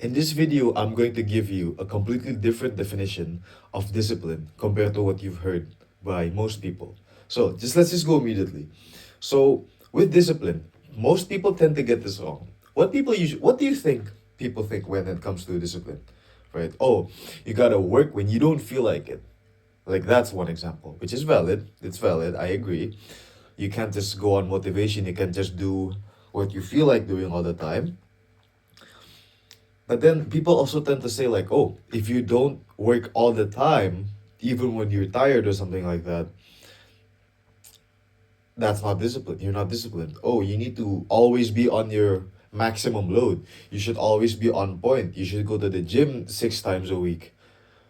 In this video, I'm going to give you a completely different definition of discipline compared to what you've heard by most people. So, let's just go immediately. So, with discipline, most people tend to get this wrong. What do you think people think when it comes to discipline? Right? Oh, you gotta work when you don't feel like it. Like that's one example, which is valid. It's valid. I agree. You can't just go on motivation. You can't just do what you feel like doing all the time. But then people also tend to say like, oh, if you don't work all the time, even when you're tired or something like that, that's not discipline. You're not disciplined. Oh, you need to always be on your maximum load. You should always be on point. You should go to the gym 6 times a week.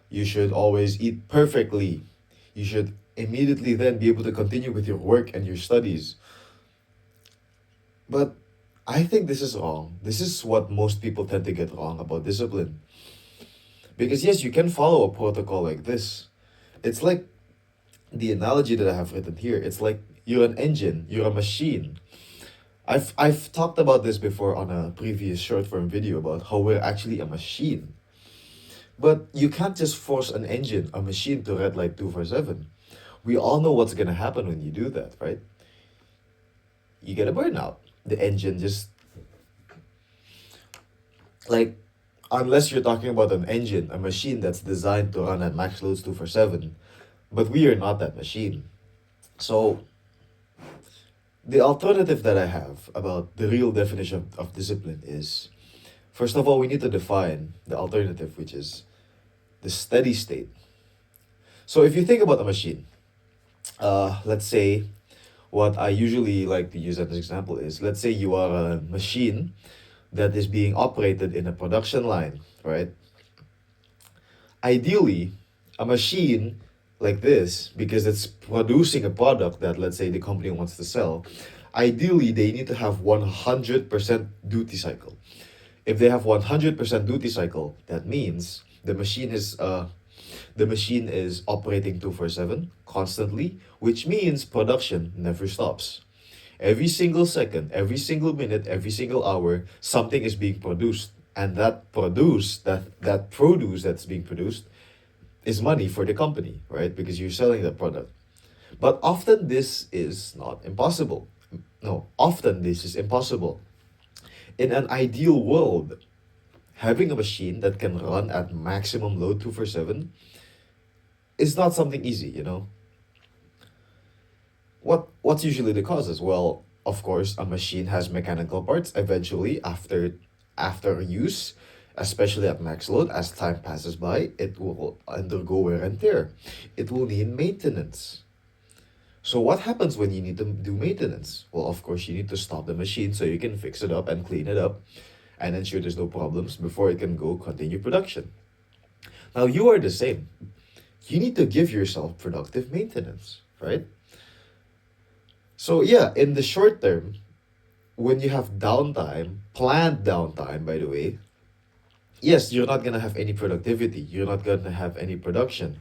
You should always eat perfectly. You should immediately then be able to continue with your work and your studies. But I think this is wrong. This is what most people tend to get wrong about discipline. Because yes, you can follow a protocol like this. It's like the analogy that I have written here. It's like you're an engine, you're a machine. I've talked about this before on a previous short form video about how we're actually a machine. But you can't just force an engine, a machine to red light 247. We all know what's gonna happen when you do that, right? You get a burnout. The engine just like unless you're talking about an engine, a machine that's designed to run at max loads 247. But we are not that machine. So the alternative that I have about the real definition of discipline is first of all, we need to define the alternative, which is the steady state. So if you think about a machine, let's say what I usually like to use as an example is let's say you are a machine that is being operated in a production line, right? Ideally, a machine like this, because it's producing a product that let's say the company wants to sell, ideally they need to have 100% duty cycle. If they have 100% duty cycle, that means the machine is operating 247 constantly, which means production never stops. Every single second, every single minute, every single hour, something is being produced. And that produce that's being produced is money for the company, right? Because you're selling that product. But often this is not impossible. No, often this is impossible. In an ideal world, having a machine that can run at maximum load 247 is not something easy, you know? What's usually the causes? Well, of course, a machine has mechanical parts eventually after use, especially at max load, as time passes by, it will undergo wear and tear. It will need maintenance. So what happens when you need to do maintenance? Well, of course, you need to stop the machine so you can fix it up and clean it up and ensure there's no problems before it can go continue production. Now you are the same. You need to give yourself productive maintenance, right? So yeah, in the short term, when you have downtime, planned downtime, by the way, yes, you're not gonna have any productivity. You're not gonna have any production.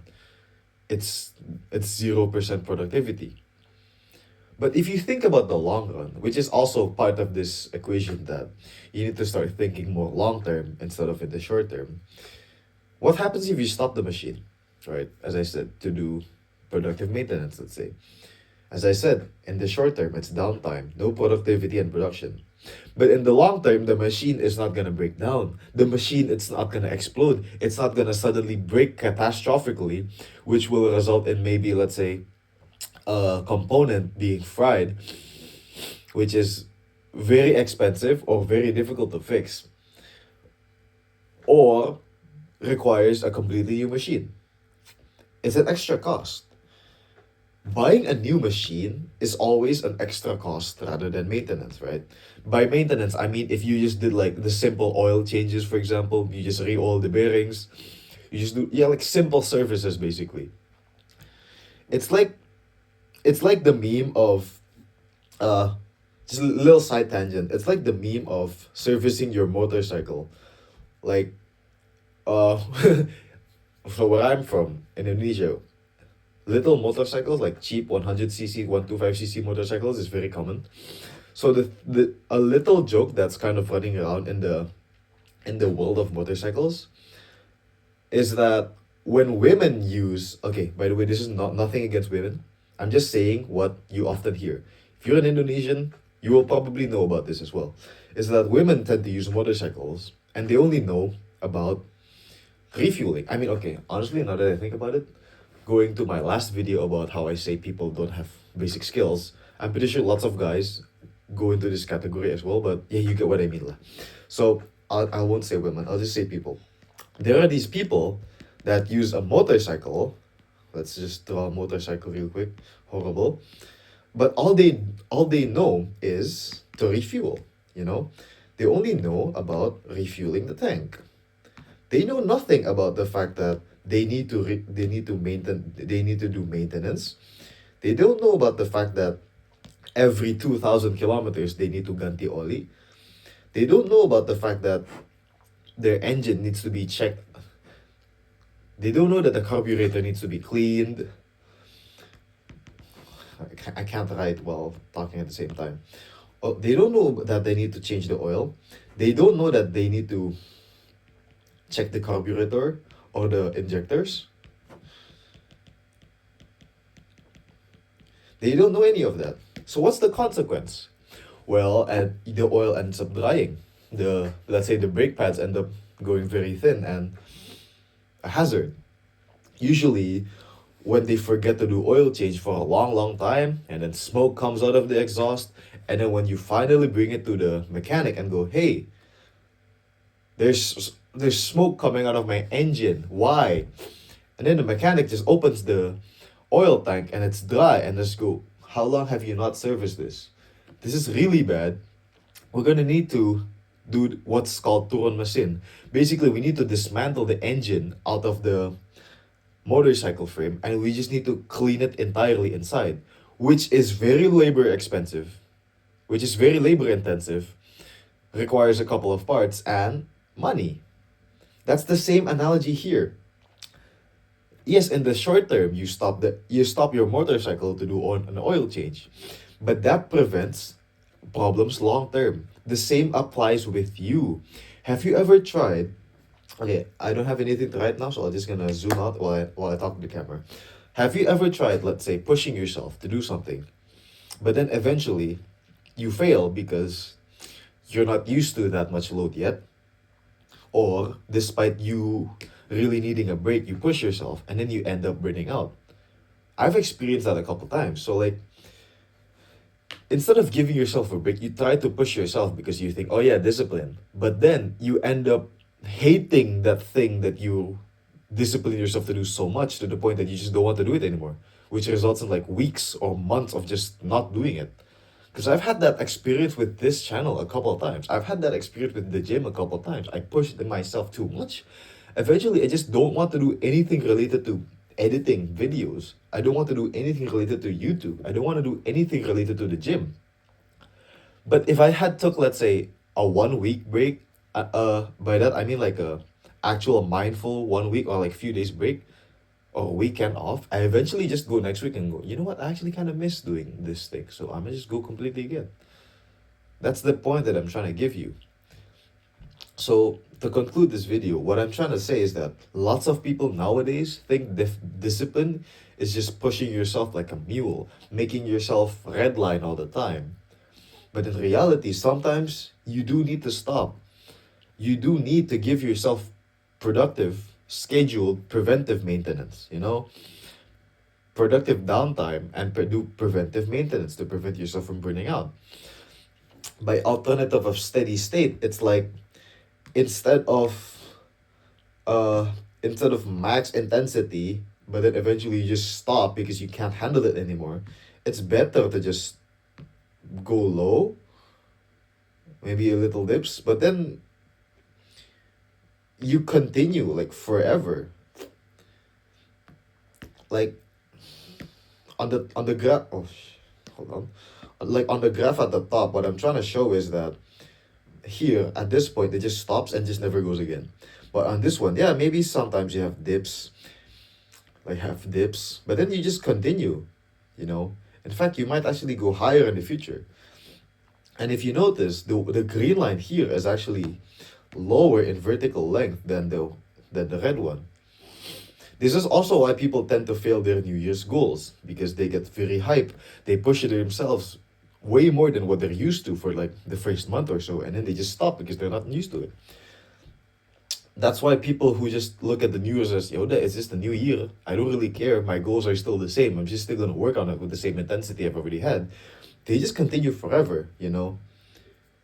It's it's 0% productivity. But if you think about the long run, which is also part of this equation that you need to start thinking more long term instead of in the short term. What happens if you stop the machine, right? As I said, to do productive maintenance, let's say. As I said, in the short term, it's downtime, no productivity and production. But in the long term, the machine is not gonna break down. The machine, it's not gonna explode. It's not gonna suddenly break catastrophically, which will result in maybe, let's say, a component being fried, which is very expensive or very difficult to fix, or requires a completely new machine. It's an extra cost. Buying a new machine is always an extra cost rather than maintenance, right? By maintenance, I mean if you just did like the simple oil changes, for example, you just re-oil the bearings, you just do yeah, like simple services basically. It's like it's like the meme of uh just a little side tangent. It's like the meme of servicing your motorcycle. Like uh so where I'm from, Indonesia, little motorcycles like cheap 100cc 125cc motorcycles is very common. So the a little joke that's kind of running around in the world of motorcycles is that when women use, okay, by the way, this is not nothing against women. I'm just saying what you often hear. If you're an Indonesian, you will probably know about this as well. Is that women tend to use motorcycles and they only know about refueling. I mean, okay, honestly, now that I think about it, going to my last video about how I say people don't have basic skills, I'm pretty sure lots of guys go into this category as well, but yeah, you get what I mean. Lah. So I won't say women, I'll just say people. There are these people that use a motorcycle. Let's just draw a motorcycle real quick. Horrible. But all they know is to refuel, you know? They only know about refueling the tank. They know nothing about the fact that they need to do maintenance. They don't know about the fact that every 2,000 kilometers they need to ganti oli. They don't know about the fact that their engine needs to be checked. They don't know that the carburetor needs to be cleaned. I can't write while talking at the same time. Oh, they don't know that they need to change the oil. They don't know that they need to check the carburetor or the injectors. They don't know any of that. So what's the consequence? Well, and the oil ends up drying. The let's say the brake pads end up going very thin and a hazard. Usually, when they forget to do oil change for a long, long time, and then smoke comes out of the exhaust, and then when you finally bring it to the mechanic and go, hey, there's smoke coming out of my engine. Why? And then the mechanic just opens the oil tank and it's dry and just go, how long have you not serviced this? This is really bad. We're gonna need to do what's called turun mesin. Basically, we need to dismantle the engine out of the motorcycle frame and we just need to clean it entirely inside, which is very labor expensive, which is very labor intensive, requires a couple of parts and money. That's the same analogy here. Yes, in the short term, you stop your motorcycle to do an oil change, but that prevents problems long term. The same applies with you. Have you ever tried? Okay, I don't have anything to write now, so I'm just gonna zoom out while I talk to the camera. Have you ever tried, let's say, pushing yourself to do something, but then eventually you fail because you're not used to that much load yet, or despite you really needing a break, you push yourself and then you end up burning out. I've experienced that a couple times. So like instead of giving yourself a break, you try to push yourself because you think, oh yeah, discipline. But then you end up hating that thing that you discipline yourself to do so much to the point that you just don't want to do it anymore, which results in like weeks or months of just not doing it. Because I've had that experience with this channel a couple of times. I've had that experience with the gym a couple of times. I pushed myself too much. Eventually, I just don't want to do anything related to editing videos. I don't want to do anything related to YouTube. I don't want to do anything related to the gym. But if I had took, let's say, a 1 week break, by that I mean like a actual mindful 1 week or like few days break or a weekend off, I eventually just go next week and go, you know what, I actually kind of miss doing this thing, so I'm gonna just go completely again. That's the point that I'm trying to give you. So to conclude this video, what I'm trying to say is that lots of people nowadays think discipline is just pushing yourself like a mule, making yourself redline all the time. But in reality, sometimes you do need to stop. You do need to give yourself productive, scheduled, preventive maintenance, you know? Productive downtime and do preventive maintenance to prevent yourself from burning out. By alternative of steady state, it's like instead of instead of max intensity, but then eventually you just stop because you can't handle it anymore. It's better to just go low, maybe a little dips, but then you continue like forever. Like on the graph, hold on, like on the graph at the top, what I'm trying to show is that here at this point it just stops and just never goes again. But on this one, yeah, maybe sometimes you have dips, like have dips, but then you just continue, you know. In fact, you might actually go higher in the future. And if you notice, the green line here is actually lower in vertical length than the red one. This is also why people tend to fail their New Year's goals, because they get very hype. They push it themselves way more than what they're used to for like the first month or so, and then they just stop because they're not used to it. That's why people who just look at the New Year's as, yo, it's just a new year. I don't really care. My goals are still the same. I'm just still gonna work on it with the same intensity I've already had. They just continue forever, you know?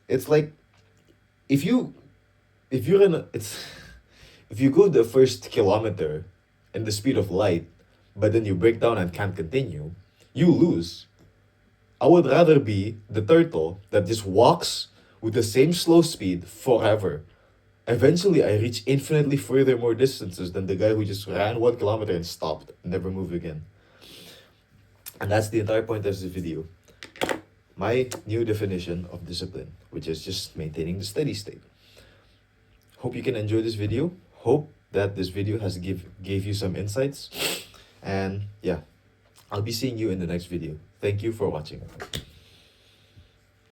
It's like if you if you're in a, it's if you go the first kilometer in the speed of light, but then you break down and can't continue, you lose. I would rather be the turtle that just walks with the same slow speed forever. Eventually, I reach infinitely further more distances than the guy who just ran 1 kilometer and stopped and never moved again. And that's the entire point of this video. My new definition of discipline, which is just maintaining the steady state. Hope you can enjoy this video. Hope that this video has gave you some insights. And yeah, I'll be seeing you in the next video. Thank you for watching.